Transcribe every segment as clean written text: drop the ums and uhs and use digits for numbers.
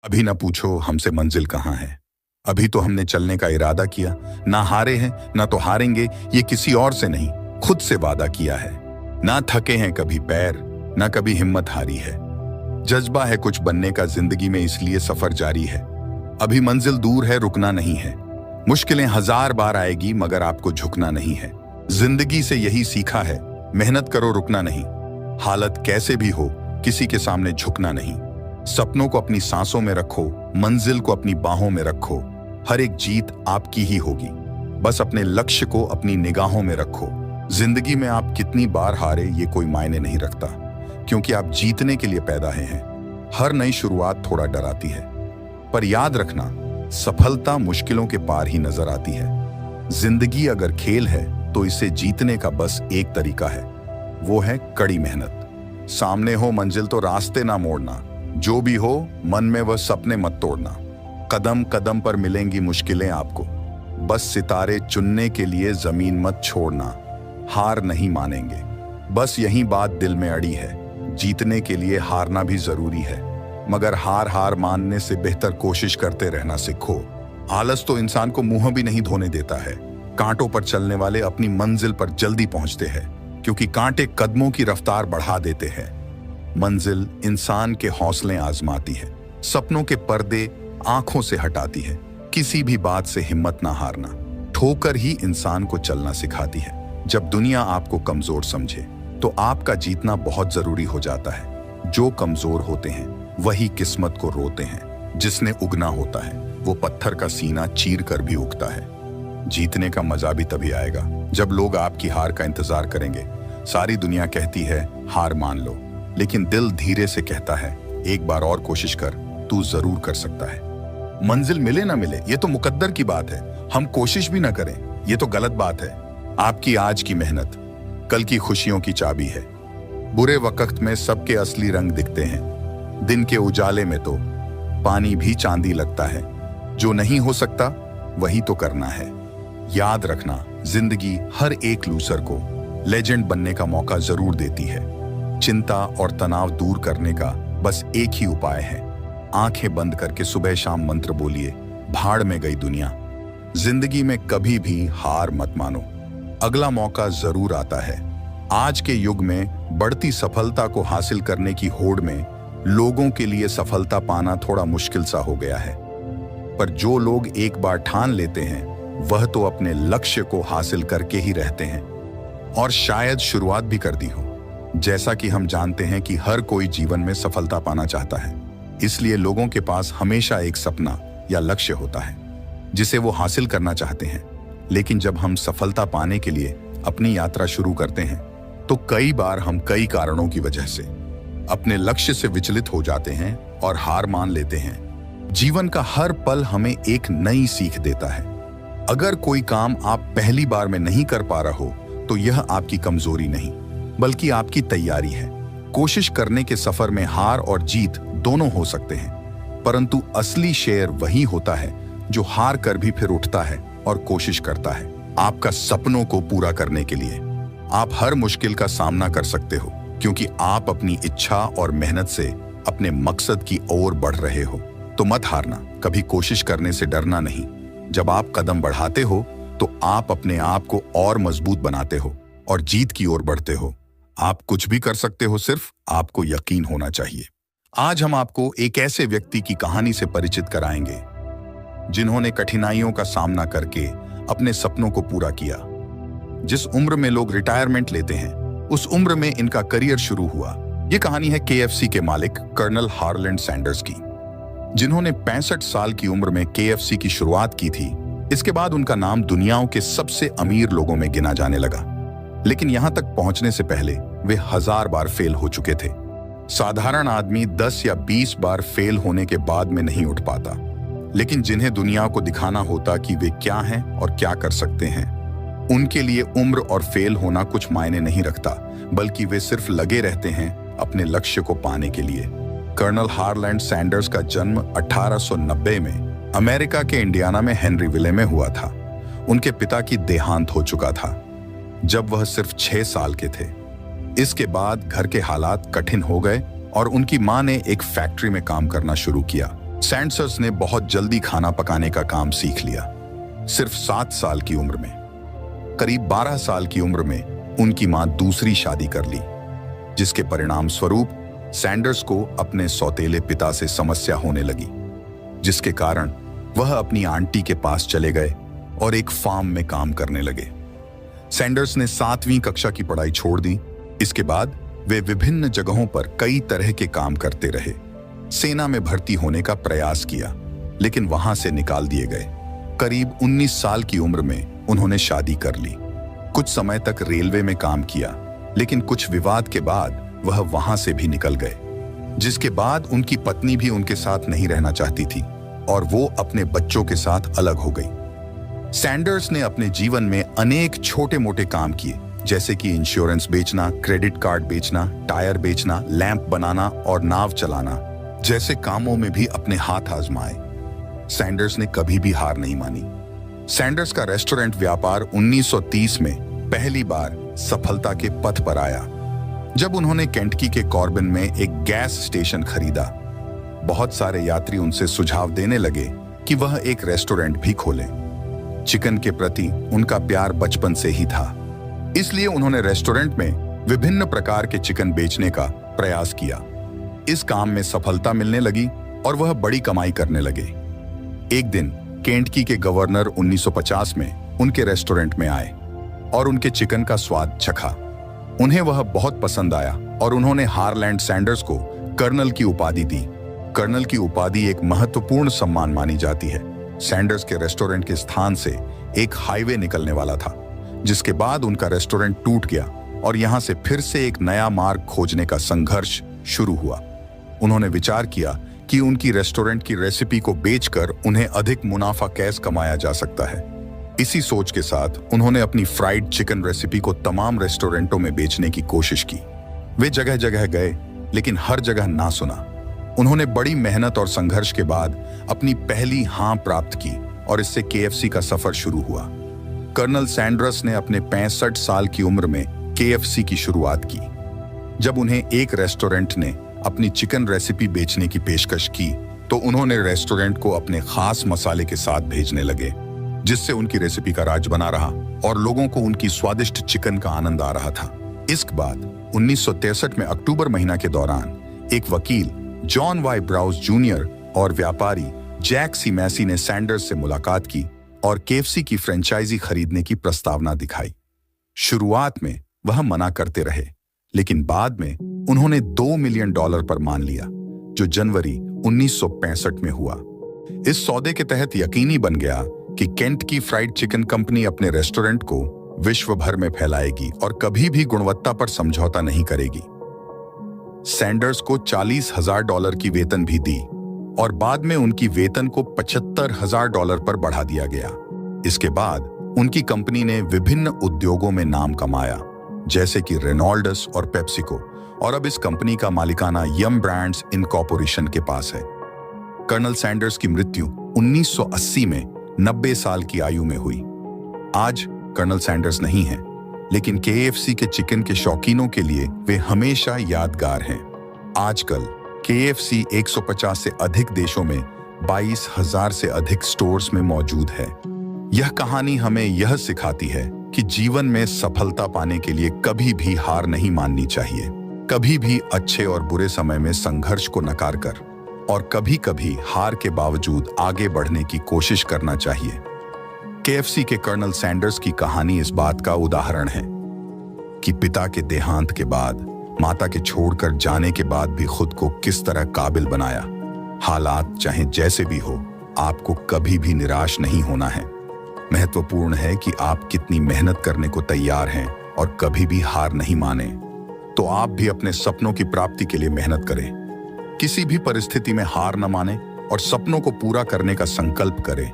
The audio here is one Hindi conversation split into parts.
अभी ना पूछो हमसे मंजिल कहाँ है। अभी तो हमने चलने का इरादा किया, ना हारे हैं ना तो हारेंगे, ये किसी और से नहीं खुद से वादा किया है। ना थके हैं कभी पैर, ना कभी हिम्मत हारी है। जज्बा है कुछ बनने का जिंदगी में, इसलिए सफर जारी है। अभी मंजिल दूर है, रुकना नहीं है। मुश्किलें 1000 बार आएगी मगर आपको झुकना नहीं है। जिंदगी से यही सीखा है, मेहनत करो रुकना नहीं। हालत कैसे भी हो किसी के सामने झुकना नहीं। सपनों को अपनी सांसों में रखो, मंजिल को अपनी बाहों में रखो। हर एक जीत आपकी ही होगी, बस अपने लक्ष्य को अपनी निगाहों में रखो। जिंदगी में आप कितनी बार हारे ये कोई मायने नहीं रखता, क्योंकि आप जीतने के लिए पैदा हैं। हर नई शुरुआत थोड़ा डराती है, पर याद रखना सफलता मुश्किलों के पार ही नजर आती है। जिंदगी अगर खेल है तो इसे जीतने का बस एक तरीका है, वो है कड़ी मेहनत। सामने हो मंजिल तो रास्ते ना मोड़ना, जो भी हो मन में वह सपने मत तोड़ना। कदम कदम पर मिलेंगी मुश्किलें आपको, बस सितारे चुनने के लिए जमीन मत छोड़ना। हार नहीं मानेंगे, बस यही बात दिल में अड़ी है। जीतने के लिए हारना भी जरूरी है, मगर हार मानने से बेहतर कोशिश करते रहना सीखो। आलस तो इंसान को मुंह भी नहीं धोने देता है। कांटों पर चलने वाले अपनी मंजिल पर जल्दी पहुंचते हैं, क्योंकि कांटे कदमों की रफ्तार बढ़ा देते हैं। मंजिल इंसान के हौसले आजमाती है, सपनों के पर्दे आंखों से हटाती है। किसी भी बात से हिम्मत ना हारना, ठोकर ही इंसान को चलना सिखाती है। जब दुनिया आपको कमजोर समझे तो आपका जीतना बहुत जरूरी हो जाता है। जो कमजोर होते हैं वही किस्मत को रोते हैं। जिसने उगना होता है वो पत्थर का सीना चीर कर भी उगता है। जीतने का मजा भी तभी आएगा जब लोग आपकी हार का इंतजार करेंगे। सारी दुनिया कहती है हार मान लो, लेकिन दिल धीरे से कहता है एक बार और कोशिश कर, तू जरूर कर सकता है। मंजिल मिले ना मिले ये तो मुकद्दर की बात है, हम कोशिश भी ना करें ये तो गलत बात है। आपकी आज की मेहनत कल की खुशियों की चाबी है। बुरे वक्त में सबके असली रंग दिखते हैं, दिन के उजाले में तो पानी भी चांदी लगता है। जो नहीं हो सकता वही तो करना है। याद रखना जिंदगी हर एक लूसर को लेजेंड बनने का मौका जरूर देती है। चिंता और तनाव दूर करने का बस एक ही उपाय है, आंखें बंद करके सुबह शाम मंत्र बोलिए, भाड़ में गई दुनिया। जिंदगी में कभी भी हार मत मानो, अगला मौका जरूर आता है। आज के युग में बढ़ती सफलता को हासिल करने की होड़ में लोगों के लिए सफलता पाना थोड़ा मुश्किल सा हो गया है, पर जो लोग एक बार ठान लेते हैं वह तो अपने लक्ष्य को हासिल करके ही रहते हैं, और शायद शुरुआत भी कर दी हो। जैसा कि हम जानते हैं कि हर कोई जीवन में सफलता पाना चाहता है, इसलिए लोगों के पास हमेशा एक सपना या लक्ष्य होता है जिसे वो हासिल करना चाहते हैं। लेकिन जब हम सफलता पाने के लिए अपनी यात्रा शुरू करते हैं तो कई बार हम कई कारणों की वजह से अपने लक्ष्य से विचलित हो जाते हैं और हार मान लेते हैं। जीवन का हर पल हमें एक नई सीख देता है। अगर कोई काम आप पहली बार में नहीं कर पा रहे हो तो यह आपकी कमजोरी नहीं बल्कि आपकी तैयारी है। कोशिश करने के सफर में हार और जीत दोनों हो सकते हैं, परंतु असली शेर वही होता है जो हार कर भी फिर उठता है और कोशिश करता है। आपका सपनों को पूरा करने के लिए आप हर मुश्किल का सामना कर सकते हो, क्योंकि आप अपनी इच्छा और मेहनत से अपने मकसद की ओर बढ़ रहे हो। तो मत हारना, कभी कोशिश करने से डरना नहीं। जब आप कदम बढ़ाते हो तो आप अपने आप को और मजबूत बनाते हो और जीत की ओर बढ़ते हो। आप कुछ भी कर सकते हो, सिर्फ आपको यकीन होना चाहिए। आज हम आपको एक ऐसे व्यक्ति की कहानी से परिचित कराएंगे जिन्होंने कठिनाइयों का सामना करके अपने सपनों को पूरा किया। जिस उम्र में लोग रिटायरमेंट लेते हैं उस उम्र में इनका करियर शुरू हुआ। ये कहानी है KFC के मालिक कर्नल हार्लैंड सैंडर्स की, जिन्होंने 65 साल की उम्र में KFC की शुरुआत की थी। इसके बाद उनका नाम दुनिया के सबसे अमीर लोगों में गिना जाने लगा, लेकिन यहां तक पहुंचने से पहले वे 1000 बार फेल हो चुके थे। साधारण आदमी 10 या 20 बार फेल होने के बाद में नहीं उठ पाता, लेकिन जिन्हें दुनिया को दिखाना होता कि वे क्या हैं और क्या कर सकते हैं, उनके लिए उम्र और फेल होना कुछ मायने नहीं रखता, बल्कि वे सिर्फ लगे रहते हैं अपने लक्ष्य को पाने के लिए। कर्नल हार्लैंड सैंडर्स का जन्म 1890 में अमेरिका के इंडियाना में हेनरीविले में हुआ था। उनके पिता की देहांत हो चुका था जब वह सिर्फ 6 साल के थे। इसके बाद घर के हालात कठिन हो गए और उनकी मां ने एक फैक्ट्री में काम करना शुरू किया। सैंडर्स ने बहुत जल्दी खाना पकाने का काम सीख लिया, सिर्फ 7 साल की उम्र में। करीब 12 साल की उम्र में उनकी मां दूसरी शादी कर ली, जिसके परिणाम स्वरूप सैंडर्स को अपने सौतेले पिता से समस्या होने लगी, जिसके कारण वह अपनी आंटी के पास चले गए और एक फार्म में काम करने लगे। सैंडर्स ने 7वीं कक्षा की पढ़ाई छोड़ दी। इसके बाद वे विभिन्न जगहों पर कई तरह के काम करते रहे। सेना में भर्ती होने का प्रयास किया, लेकिन वहां से निकाल दिए गए। करीब 19 साल की उम्र में उन्होंने शादी कर ली। कुछ समय तक रेलवे में काम किया, लेकिन कुछ विवाद के बाद वह वहां से भी निकल गए, जिसके बाद उनकी पत्नी भी उनके साथ नहीं रहना चाहती थी और वो अपने बच्चों के साथ अलग हो गई। सैंडर्स ने अपने जीवन में अनेक छोटे मोटे काम किए, जैसे कि इंश्योरेंस बेचना, क्रेडिट कार्ड बेचना, टायर बेचना, लैंप बनाना और नाव चलाना जैसे कामों में भी अपने हाथ आजमाए। सैंडर्स ने कभी भी हार नहीं मानी। सैंडर्स का रेस्टोरेंट व्यापार 1930 में पहली बार सफलता के पथ पर आया, जब उन्होंने केंटकी के कॉर्बिन में एक गैस स्टेशन खरीदा। बहुत सारे यात्री उनसे सुझाव देने लगे कि वह एक रेस्टोरेंट भी खोलें। चिकन के प्रति उनका प्यार बचपन से ही था, इसलिए उन्होंने रेस्टोरेंट में विभिन्न प्रकार के चिकन बेचने का प्रयास किया। इस काम में सफलता मिलने लगी और वह बड़ी कमाई करने लगे। एक दिन केंटकी के गवर्नर 1950 में उनके रेस्टोरेंट में आए और उनके चिकन का स्वाद चखा। उन्हें वह बहुत पसंद आया और उन्होंने हारलैंड सैंडर्स को कर्नल की उपाधि दी। कर्नल की उपाधि एक महत्वपूर्ण सम्मान मानी जाती है। सैंडर्स के रेस्टोरेंट के स्थान से एक हाईवे निकलने वाला था, जिसके बाद उनका रेस्टोरेंट टूट गया और यहां से फिर से एक नया मार्ग खोजने का संघर्ष शुरू हुआ। उन्होंने विचार किया कि उनकी रेस्टोरेंट की रेसिपी को बेचकर उन्हें अधिक मुनाफा कैसे कमाया जा सकता है। इसी सोच के साथ उन्होंने अपनी फ्राइड चिकन रेसिपी को तमाम रेस्टोरेंटों में बेचने की कोशिश की। वे जगह जगह गए, लेकिन हर जगह ना सुना। उन्होंने बड़ी मेहनत और संघर्ष के बाद अपनी पहली हां प्राप्त की और इससे केएफसी का सफर शुरू हुआ। कर्नल सैंडर्स ने अपने 65 साल की उम्र में केएफसी की शुरुआत की। जब उन्हें एक रेस्टोरेंट ने अपनी चिकन रेसिपी बेचने की पेशकश की, तो उन्होंने रेस्टोरेंट को अपने खास मसाले के साथ भेजने लगे, जिससे उनकी रेसिपी का राज बना रहा और लोगों को उनकी स्वादिष्ट चिकन का आनंद आ रहा था। इसके बाद 1963 में अक्टूबर महीना के दौरान एक वकील जॉन वाई ब्राउज जूनियर और व्यापारी जैक सी मैसी ने सैंडर्स से मुलाकात की और केएफसी की फ्रेंचाइजी खरीदने की प्रस्तावना दिखाई। शुरुआत में वह मना करते रहे, लेकिन बाद में उन्होंने $2 मिलियन पर मान लिया, जो जनवरी 1965 में हुआ। इस सौदे के तहत यकीनी बन गया कि केंटकी फ्राइड चिकन कंपनी अपने रेस्टोरेंट को विश्व भर में फैलाएगी और कभी भी गुणवत्ता पर समझौता नहीं करेगी। सैंडर्स को $40,000 की वेतन भी दी और बाद में उनकी वेतन को $75,000 पर बढ़ा दिया गया। इसके बाद उनकी कंपनी ने विभिन्न उद्योगों में नाम कमाया, जैसे कि रेनॉल्ड्स और पेप्सिको, और अब इस कंपनी का मालिकाना यम ब्रांड्स इनकॉर्पोरेशन के पास है। कर्नल सैंडर्स की मृत्यु 1980 में 90 साल की आयु में हुई। आज कर्नल सैंडर्स नहीं है, लेकिन केएफसी के चिकन के शौकीनों के लिए वे हमेशा यादगार हैं। आजकल केएफसी 150 से अधिक देशों में 22,000 से अधिक स्टोर्स में मौजूद है। यह कहानी हमें यह सिखाती है कि जीवन में सफलता पाने के लिए कभी भी हार नहीं माननी चाहिए। कभी भी अच्छे और बुरे समय में संघर्ष को नकार कर और कभी कभी हार के बावजूद आगे बढ़ने की कोशिश करना चाहिए। केएफसी के कर्नल सैंडर्स की कहानी इस बात का उदाहरण है कि पिता के देहांत के बाद, माता के छोड़कर जाने के बाद भी खुद को किस तरह काबिल बनाया। हालात चाहे जैसे भी हो, आपको कभी भी निराश नहीं होना है। महत्वपूर्ण है कि आप कितनी मेहनत करने को तैयार हैं और कभी भी हार नहीं माने। तो आप भी अपने सपनों की प्राप्ति के लिए मेहनत करें। किसी भी परिस्थिति में हार न माने और सपनों को पूरा करने का संकल्प करें,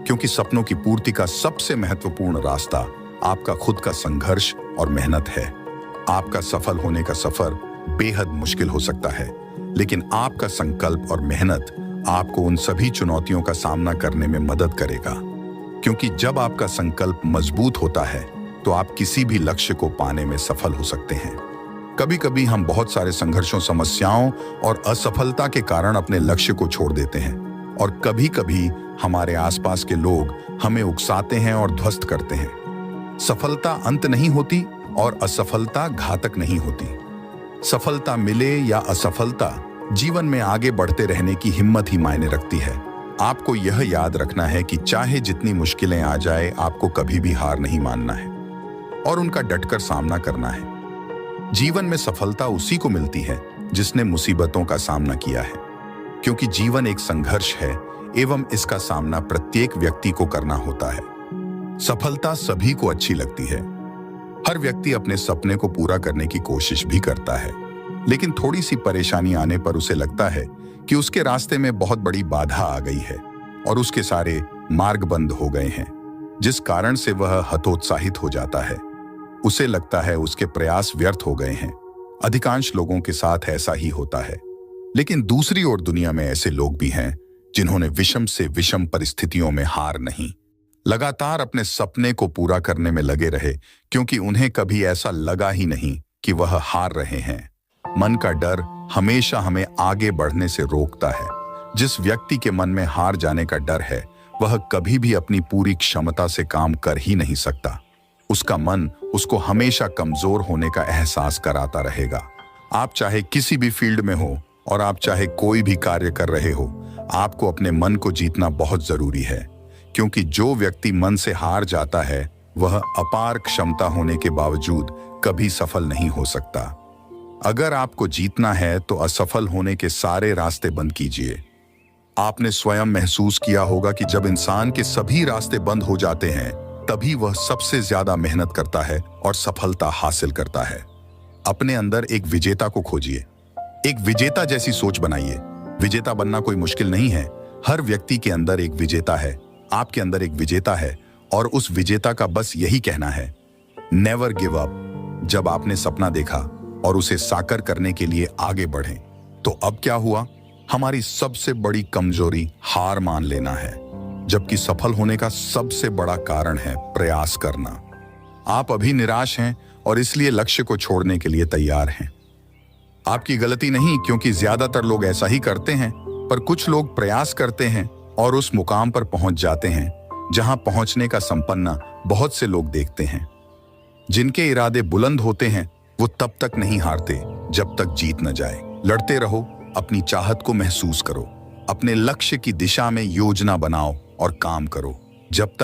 क्योंकि सपनों की पूर्ति का सबसे महत्वपूर्ण रास्ता आपका खुद का संघर्ष और मेहनत है। आपका सफल होने का सफर बेहद मुश्किल हो सकता है, लेकिन आपका संकल्प और मेहनत आपको उन सभी चुनौतियों का सामना करने में मदद करेगा। क्योंकि जब आपका संकल्प मजबूत होता है, तो आप किसी भी लक्ष्य को पाने में सफल हो सकते हैं। कभी कभी हम बहुत सारे संघर्षों, समस्याओं और असफलता के कारण अपने लक्ष्य को छोड़ देते हैं, और कभी कभी हमारे आसपास के लोग हमें उकसाते हैं और ध्वस्त करते हैं। सफलता अंत नहीं होती और असफलता घातक नहीं होती। सफलता मिले या असफलता, जीवन में आगे बढ़ते रहने की हिम्मत ही मायने रखती है। आपको यह याद रखना है कि चाहे जितनी मुश्किलें आ जाए, आपको कभी भी हार नहीं मानना है और उनका डटकर सामना करना है। जीवन में सफलता उसी को मिलती है जिसने मुसीबतों का सामना किया है, क्योंकि जीवन एक संघर्ष है एवं इसका सामना प्रत्येक व्यक्ति को करना होता है। सफलता सभी को अच्छी लगती है। हर व्यक्ति अपने सपने को पूरा करने की कोशिश भी करता है, लेकिन थोड़ी सी परेशानी आने पर उसे लगता है कि उसके रास्ते में बहुत बड़ी बाधा आ गई है और उसके सारे मार्ग बंद हो गए हैं, जिस कारण से वह हतोत्साहित हो जाता है। उसे लगता है उसके प्रयास व्यर्थ हो गए हैं। अधिकांश लोगों के साथ ऐसा ही होता है, लेकिन दूसरी ओर दुनिया में ऐसे लोग भी हैं जिन्होंने विषम से विषम परिस्थितियों में हार नहीं, लगातार अपने सपने को पूरा करने में लगे रहे, क्योंकि उन्हें कभी ऐसा लगा ही नहीं कि वह हार रहे हैं। मन का डर हमेशा हमें आगे बढ़ने से रोकता है। जिस व्यक्ति के मन में हार जाने का डर है, वह कभी भी अपनी पूरी क्षमता से काम कर ही नहीं सकता। उसका मन उसको हमेशा कमजोर होने का एहसास कराता रहेगा। आप चाहे किसी भी फील्ड में हो और आप चाहे कोई भी कार्य कर रहे हो, आपको अपने मन को जीतना बहुत जरूरी है, क्योंकि जो व्यक्ति मन से हार जाता है वह अपार क्षमता होने के बावजूद कभी सफल नहीं हो सकता। अगर आपको जीतना है तो असफल होने के सारे रास्ते बंद कीजिए। आपने स्वयं महसूस किया होगा कि जब इंसान के सभी रास्ते बंद हो जाते हैं, तभी वह सबसे ज्यादा मेहनत करता है और सफलता हासिल करता है। अपने अंदर एक विजेता को खोजिए। एक विजेता जैसी सोच बनाइए। विजेता बनना कोई मुश्किल नहीं है। हर व्यक्ति के अंदर एक विजेता है। आपके अंदर एक विजेता है और उस विजेता का बस यही कहना है, नेवर गिव अप। जब आपने सपना देखा और उसे साकार करने के लिए आगे बढ़े, तो अब क्या हुआ? हमारी सबसे बड़ी कमजोरी हार मान लेना है, जबकि सफल होने का सबसे बड़ा कारण है प्रयास करना। आप अभी निराश हैं और इसलिए लक्ष्य को छोड़ने के लिए तैयार हैं। आपकी गलती नहीं, क्योंकि ज्यादातर लोग ऐसा ही करते हैं, पर कुछ लोग प्रयास करते हैं और उस मुकाम पर पहुंच जाते हैं जहां पहुंचने का संपन्न बहुत से लोग देखते हैं। जिनके इरादे बुलंद होते हैं वो तब तक नहीं हारते जब तक जीत न जाए। लड़ते रहो, अपनी चाहत को महसूस करो, अपने लक्ष्य की दिशा में योजना बनाओ और काम करो। जब तक